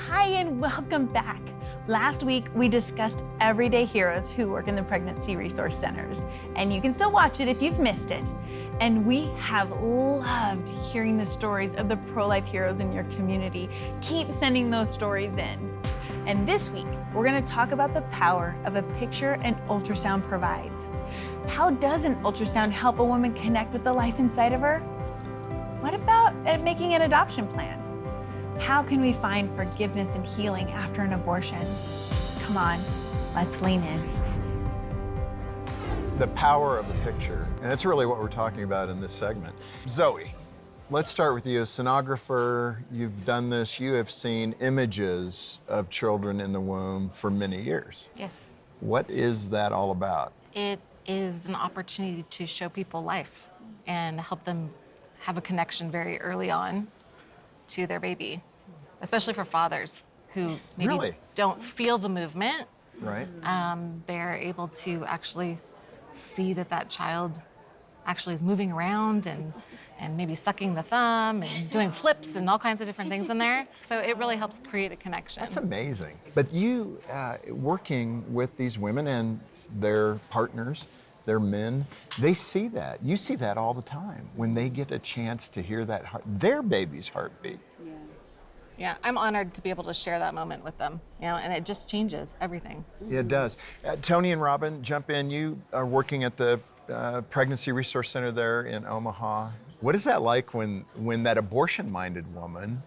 Hi, and welcome back. Last week, we discussed everyday heroes who work in the pregnancy resource centers, and you can still watch it if you've missed it. And we have loved hearing the stories of the pro-life heroes in your community. Keep sending those stories in. And this week, we're gonna talk about the power of a picture an ultrasound provides. How does an ultrasound help a woman connect with the life inside of her? What about making an adoption plan? How can we find forgiveness and healing after an abortion? Come on, let's lean in. The power of a picture, and that's really what we're talking about in this segment. Zoe, let's start with you. As sonographer, you've done this, you have seen images of children in the womb for many years. Yes. What is that all about? It is an opportunity to show people life and help them have a connection very early on to their baby, especially for fathers who maybe Really? don't feel the movement. Right? They're able to actually see that that child actually is moving around and maybe sucking the thumb and doing flips and all kinds of different things in there. So it really helps create a connection. That's amazing. But you, working with these women and their partners, their men, they see that. You see that all the time when they get a chance to hear that their baby's heartbeat. Yeah, I'm honored to be able to share that moment with them, and it just changes everything. It does. Tony and Robin, jump in. You are working at the Pregnancy Resource Center there in Omaha. What is that like when that abortion-minded woman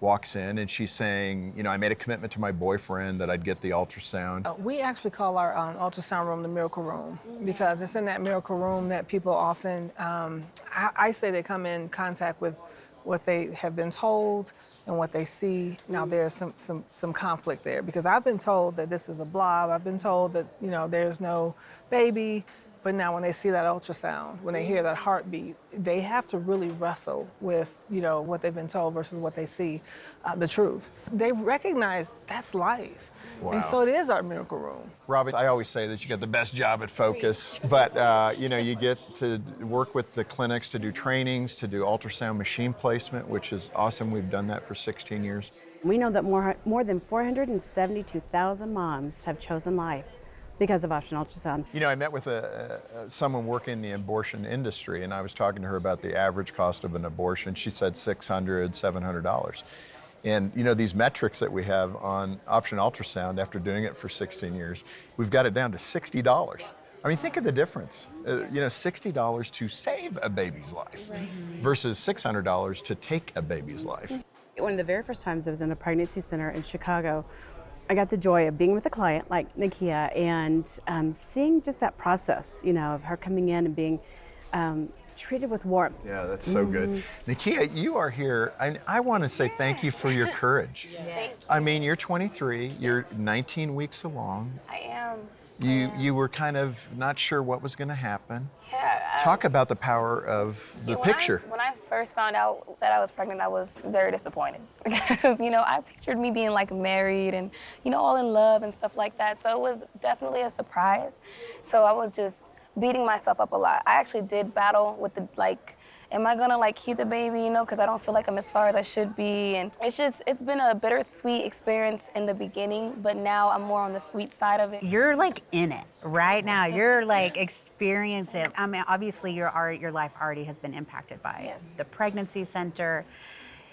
walks in and she's saying, I made a commitment to my boyfriend that I'd get the ultrasound? We actually call our ultrasound room the miracle room because it's in that miracle room that people often, I say they come in contact with what they have been told and what they see. Now there's some conflict there because I've been told that this is a blob. I've been told that, there's no baby. But now when they see that ultrasound, when they hear that heartbeat, they have to really wrestle with, what they've been told versus what they see, the truth. They recognize that's life. Wow. And so it is our miracle room. Robin, I always say that you get the best job at Focus, but you get to work with the clinics to do trainings, to do ultrasound machine placement, which is awesome. We've done that for 16 years. We know that more than 472,000 moms have chosen life because of option ultrasound. I met with someone working in the abortion industry, and I was talking to her about the average cost of an abortion. She said $600, $700. And these metrics that we have on option ultrasound after doing it for 16 years, we've got it down to $60. I mean, think of the difference. $60 to save a baby's life versus $600 to take a baby's life. One of the very first times I was in a pregnancy center in Chicago, I got the joy of being with a client like Nakia and seeing just that process, of her coming in and being treated with warmth. Yeah, that's so good. Nakia, you are here. I want to say thank you for your courage. Yes. I mean, you're 23, you're 19 weeks along. I am. You were kind of not sure what was going to happen. Yeah. Talk about the power of the picture. When I first found out that I was pregnant, I was very disappointed because, I pictured me being like married and, all in love and stuff like that. So it was definitely a surprise. So I was just beating myself up a lot. I actually did battle with the am I gonna keep the baby, because I don't feel like I'm as far as I should be. And it's been a bittersweet experience in the beginning, but now I'm more on the sweet side of it. You're in it right now. You're experiencing. I mean, obviously your life already has been impacted by the pregnancy center.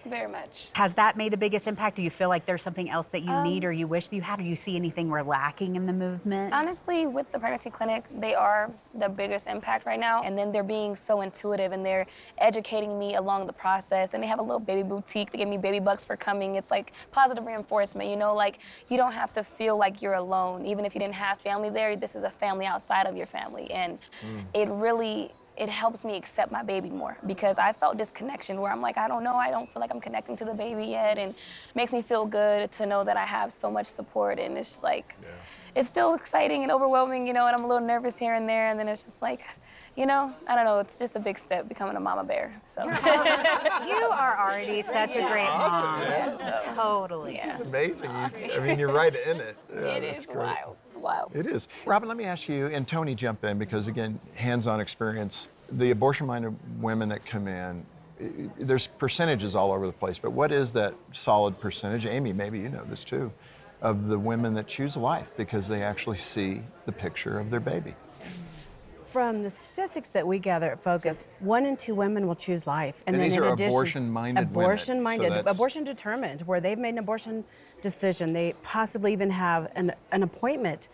Very much. Has that made the biggest impact? Do you feel like there's something else that you need or you wish that you had, or you see anything we're lacking in the movement? Honestly, with the pregnancy clinic, they are the biggest impact right now. And then they're being so intuitive and they're educating me along the process. And they have a little baby boutique. They give me baby bucks for coming. It's positive reinforcement, you don't have to feel like you're alone. Even if you didn't have family there, this is a family outside of your family. And it helps me accept my baby more because I felt disconnection where I'm I don't know, I don't feel like I'm connecting to the baby yet, and it makes me feel good to know that I have so much support. And it's it's still exciting and overwhelming, and I'm a little nervous here and there, and then it's just I don't know, it's just a big step becoming a mama bear. So You are already such a great mom. Yeah. Totally. This is amazing. You're right in it. Yeah, it is wild. It's wild. It is. Robin, let me ask you, and Tony, jump in because, again, hands-on experience. The abortion-minded women that come in, there's percentages all over the place, but what is that solid percentage? Amy, maybe you know this too, of the women that choose life because they actually see the picture of their baby. From the statistics that we gather at Focus, 1 in 2 women will choose life. And then these in are addition, abortion-minded women. Abortion-minded, So that's- abortion determined, where they've made an abortion decision. They possibly even have an appointment.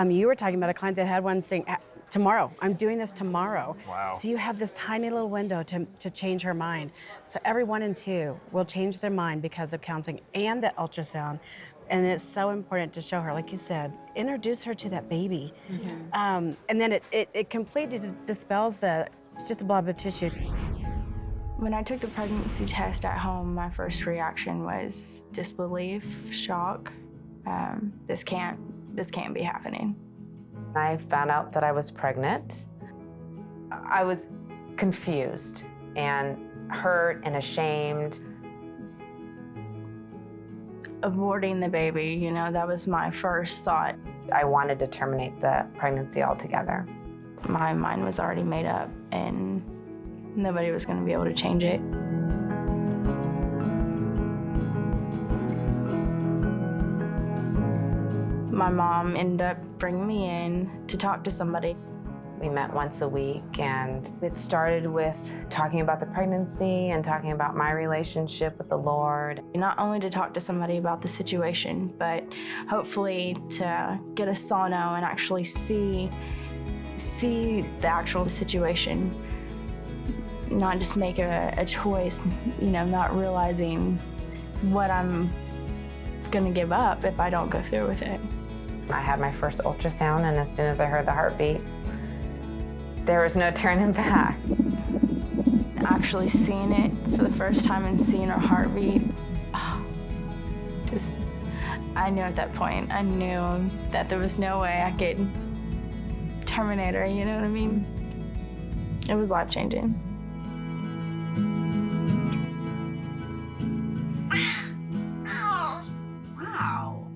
You were talking about a client that had one saying, tomorrow, I'm doing this tomorrow. Wow. So you have this tiny little window to change her mind. So every 1 in 2 will change their mind because of counseling and the ultrasound. And it's so important to show her, like you said, introduce her to that baby. And then it completely dispels it's just a blob of tissue. When I took the pregnancy test at home, my first reaction was disbelief, shock. This can't be happening. I found out that I was pregnant. I was confused and hurt and ashamed. Aborting the baby, you know, that was my first thought. I wanted to terminate the pregnancy altogether. My mind was already made up and nobody was going to be able to change it. My mom ended up bringing me in to talk to somebody. We met once a week, and it started with talking about the pregnancy and talking about my relationship with the Lord. Not only to talk to somebody about the situation, but hopefully to get a sono and actually see the actual situation. Not just make a choice, you know, not realizing what I'm gonna give up if I don't go through with it. I had my first ultrasound, and as soon as I heard the heartbeat, there was no turning back. Actually seeing it for the first time and seeing her heartbeat, I knew at that point, I knew that there was no way I could terminate her, you know what I mean? It was life-changing. Wow.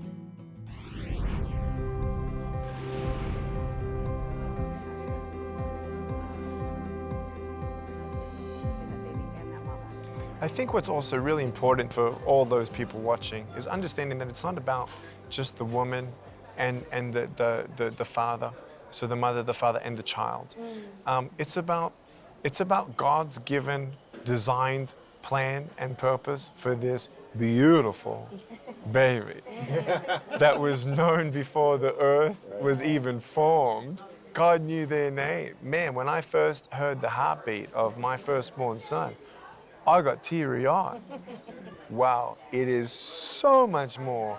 I think what's also really important for all those people watching is understanding that it's not about just the woman and the father, so the mother, the father, and the child. It's about God's given, designed plan and purpose for this beautiful baby that was known before the earth was even formed. God knew their name. Man, when I first heard the heartbeat of my firstborn son, I got teary-eyed. Wow, it is so much more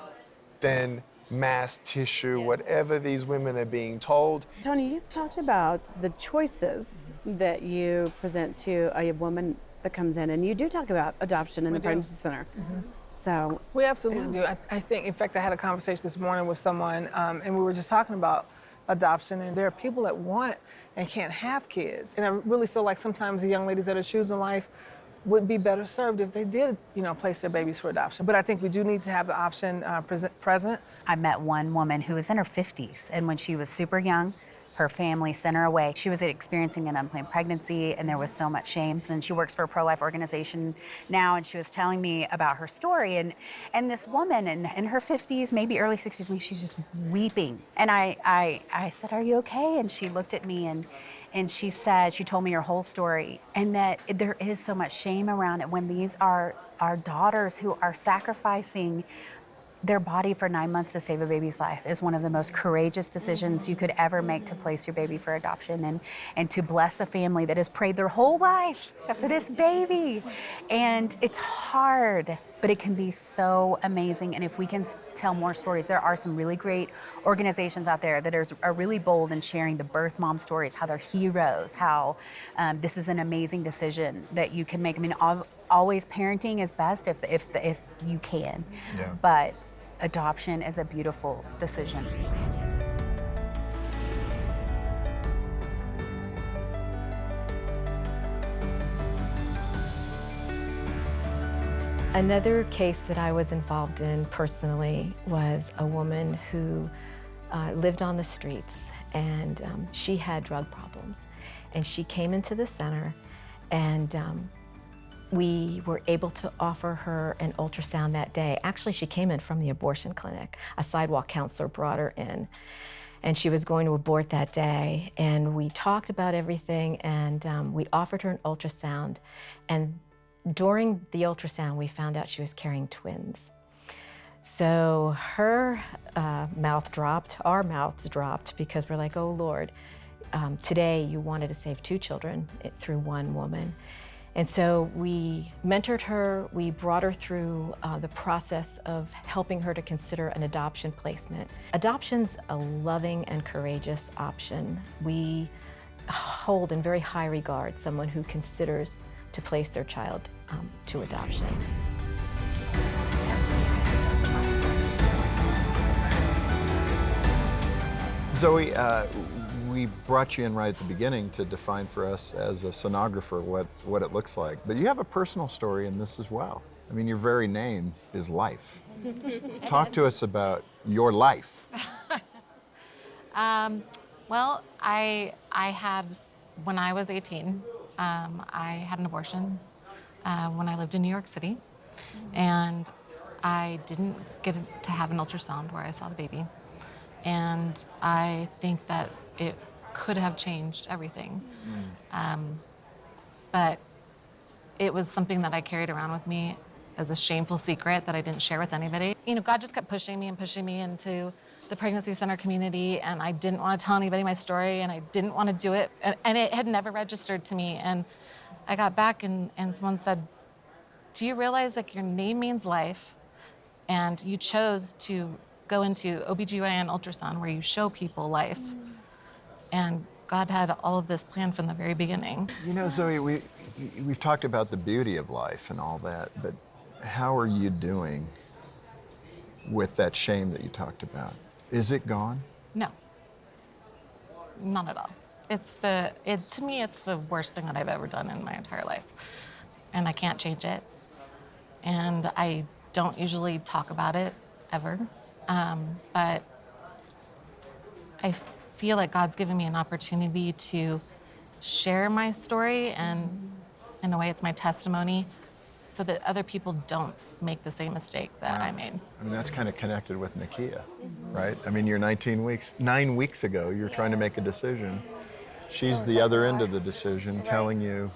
than mass tissue, whatever these women are being told. Tony, you've talked about the choices that you present to a woman that comes in, and you do talk about adoption in the pregnancy center. So We absolutely do. I think, in fact, I had a conversation this morning with someone, and we were just talking about adoption, and there are people that want and can't have kids. And I really feel like sometimes the young ladies that are choosing life would be better served if they did, you know, place their babies for adoption. But I think we do need to have the option present. I met one woman who was in her 50s, and when she was super young, her family sent her away. She was experiencing an unplanned pregnancy, and there was so much shame. And she works for a pro-life organization now, and she was telling me about her story. And this woman in her 50s, maybe early 60s, maybe she's just weeping. And I said, "Are you okay?" And she looked at me and she said, she told me her whole story, and that there is so much shame around it when these are our daughters who are sacrificing their body for 9 months to save a baby's life is one of the most courageous decisions you could ever make, to place your baby for adoption and to bless a family that has prayed their whole life for this baby. And it's hard, but it can be so amazing. And if we can tell more stories, there are some really great organizations out there that are really bold in sharing the birth mom stories, how they're heroes, how this is an amazing decision that you can make. I mean, always parenting is best if you can, Yeah. but adoption is a beautiful decision. Another case that I was involved in personally was a woman who lived on the streets, and she had drug problems. And she came into the center, and we were able to offer her an ultrasound that day. Actually, she came in from the abortion clinic. A sidewalk counselor brought her in, and she was going to abort that day. And we talked about everything, and we offered her an ultrasound. And during the ultrasound, we found out she was carrying twins. So her mouth dropped, our mouths dropped, because we're like, oh Lord, today you wanted to save 2 children through one woman. And so we mentored her, we brought her through the process of helping her to consider an adoption placement. Adoption's a loving and courageous option. We hold in very high regard someone who considers to place their child to adoption. Zoe, we brought you in right at the beginning to define for us as a sonographer what it looks like. But you have a personal story in this as well. I mean, your very name is life. Talk to us about your life. Well, I had, when I was 18, I had an abortion when I lived in New York City. And I didn't get to have an ultrasound where I saw the baby. And I think that it could have changed everything. But it was something that I carried around with me as a shameful secret that I didn't share with anybody. You know, God just kept pushing me into the pregnancy center community, and I didn't want to tell anybody my story, and I didn't want to do it, and it had never registered to me. And I got back and someone said, do you realize like your name means life, and you chose to go into OBGYN ultrasound where you show people life. And God had all of this planned from the very beginning. You know, Zoe, we've talked about the beauty of life and all that, but how are you doing with that shame that you talked about? Is it gone? No, not at all. To me, it's the worst thing that I've ever done in my entire life. And I can't change it. And I don't usually talk about it ever. But I feel like God's given me an opportunity to share my story, and in a way it's my testimony, so that other people don't make the same mistake that I made. I mean, that's kind of connected with Nakia, right? I mean, you're 9 weeks ago, you're trying to make a decision. She's the other end of the decision, telling you,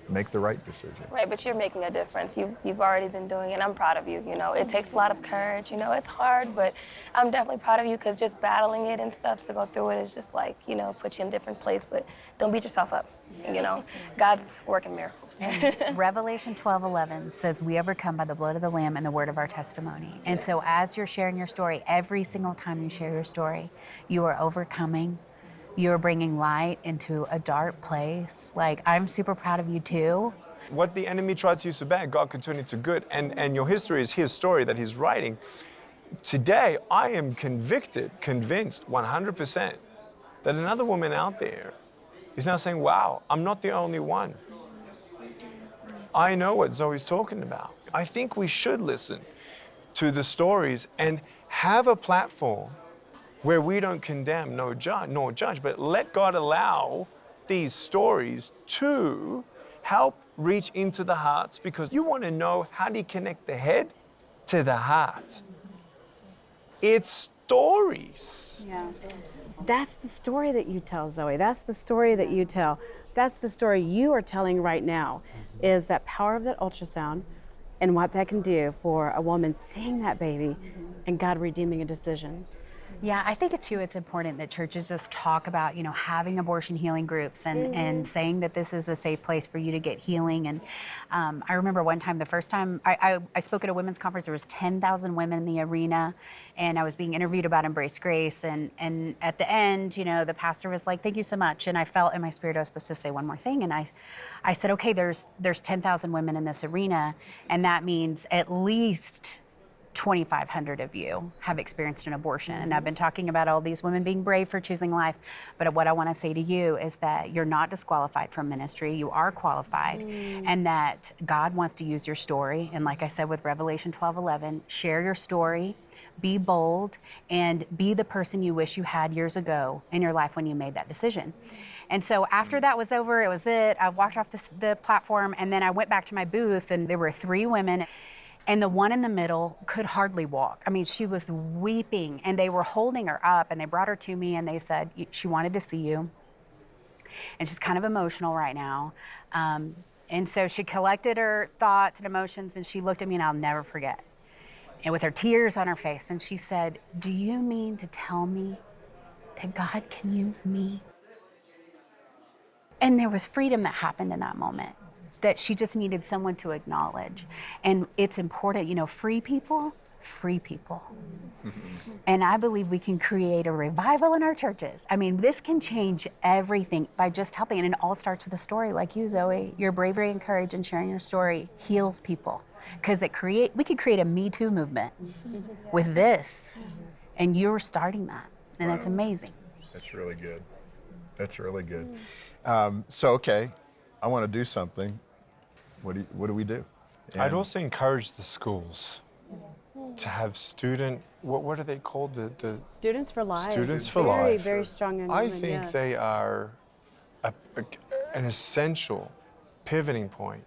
make the right decision. Right, but you're making a difference. You've already been doing it, and I'm proud of you. You know, it takes a lot of courage. You know, it's hard, but I'm definitely proud of you, because just battling it and stuff to go through it is just like, you know, put you in a different place, but don't beat yourself up. You know, God's working miracles. Revelation 12:11 says, we overcome by the blood of the Lamb and the word of our testimony. And so as you're sharing your story, every single time you share your story, you are overcoming. You're bringing light into a dark place. Like, I'm super proud of you too. What the enemy tried to use for bad, God could turn into good. And your history is his story that he's writing. Today, I am convinced 100% that another woman out there is now saying, wow, I'm not the only one. I know what Zoe's talking about. I think we should listen to the stories and have a platform where we don't condemn nor judge, but let God allow these stories to help reach into the hearts, because you want to know, how do you connect the head to the heart? It's stories. Yeah. That's the story that you tell, Zoe. That's the story that you tell. That's the story you are telling right now, is that power of that ultrasound and what that can do for a woman seeing that baby and God redeeming a decision. Yeah, I think it's important that churches just talk about, you know, having abortion healing groups and saying that this is a safe place for you to get healing. And I remember one time, the first time I spoke at a women's conference, there was 10,000 women in the arena, and I was being interviewed about Embrace Grace. And at the end, you know, the pastor was like, thank you so much. And I felt in my spirit I was supposed to say one more thing. And I said, okay, there's 10,000 women in this arena, and that means at least 2,500 of you have experienced an abortion. And I've been talking about all these women being brave for choosing life. But what I want to say to you is that you're not disqualified from ministry. You are qualified. And that God wants to use your story. And like I said with Revelation 12:11, share your story, be bold, and be the person you wish you had years ago in your life when you made that decision. And so after that was over, it was it. I walked off the platform, and then I went back to my booth, and there were 3 women. And the one in the middle could hardly walk. I mean, she was weeping, and they were holding her up, and they brought her to me, and they said she wanted to see you, and she's kind of emotional right now. And so she collected her thoughts and emotions, and she looked at me, and I'll never forget. And with her tears on her face, and she said, "Do you mean to tell me that God can use me?" And there was freedom that happened in that moment, that she just needed someone to acknowledge. And it's important, you know, free people. And I believe we can create a revival in our churches. I mean, this can change everything by just helping. And it all starts with a story like you, Zoe. Your bravery and courage in sharing your story heals people. Because we could create a Me Too movement with this. And you're starting that. And it's amazing. That's really good. That's really good. So, okay, I want to do something. What do we do? I'd also encourage the schools to have what are they called? The Students for Life. Students for very, Life. Very strong in I women, think yes. they are an essential pivoting point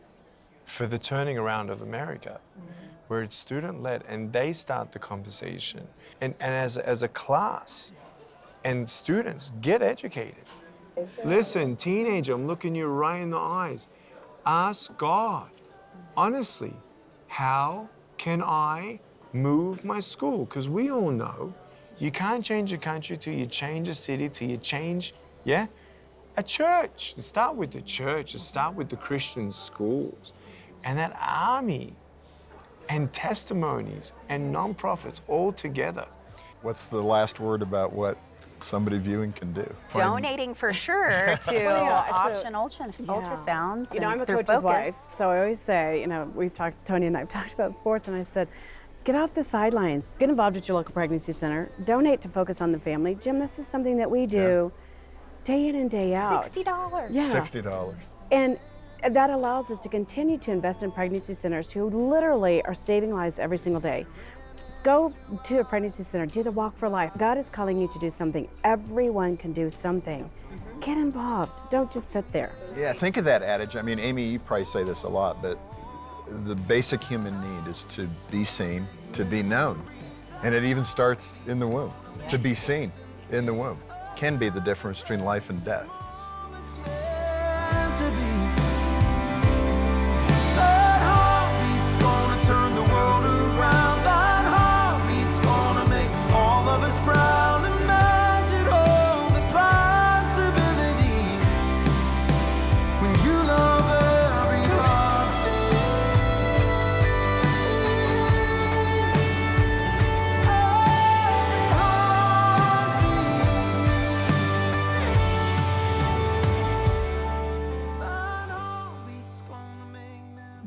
for the turning around of America, where it's student-led and they start the conversation. And as a class, and students, get educated. Listen, teenager, I'm looking you right in the eyes. Ask God, honestly, how can I move my school? Because we all know you can't change a country till you change a city, till you change, a church. Let's start with the church. Let's start with the Christian schools. And that army and testimonies and nonprofits all together. What's the last word about what somebody viewing can do? Donating for sure to Option Ultrasounds. You know, I'm a through coach's Focus. wife, so I always say, you know, Tony and I have talked about sports, and I said, get off the sidelines, get involved at your local pregnancy center, donate to Focus on the Family. Jim, this is something that we do day in and day out. $60. Yeah. $60. And that allows us to continue to invest in pregnancy centers who literally are saving lives every single day. Go to a pregnancy center, do the Walk for Life. God is calling you to do something. Everyone can do something. Get involved. Don't just sit there. Yeah, think of that adage. I mean, Amy, you probably say this a lot, but the basic human need is to be seen, to be known. And it even starts in the womb. To be seen in the womb can be the difference between life and death.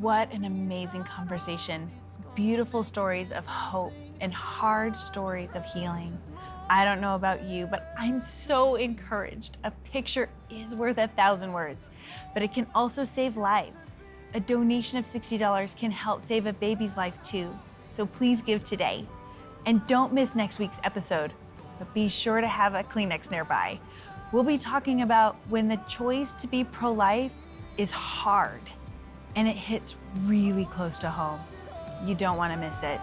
What an amazing conversation. Beautiful stories of hope and hard stories of healing. I don't know about you, but I'm so encouraged. A picture is worth 1,000 words, but it can also save lives. A donation of $60 can help save a baby's life too. So please give today. And don't miss next week's episode, but be sure to have a Kleenex nearby. We'll be talking about when the choice to be pro-life is hard and it hits really close to home. You don't want to miss it.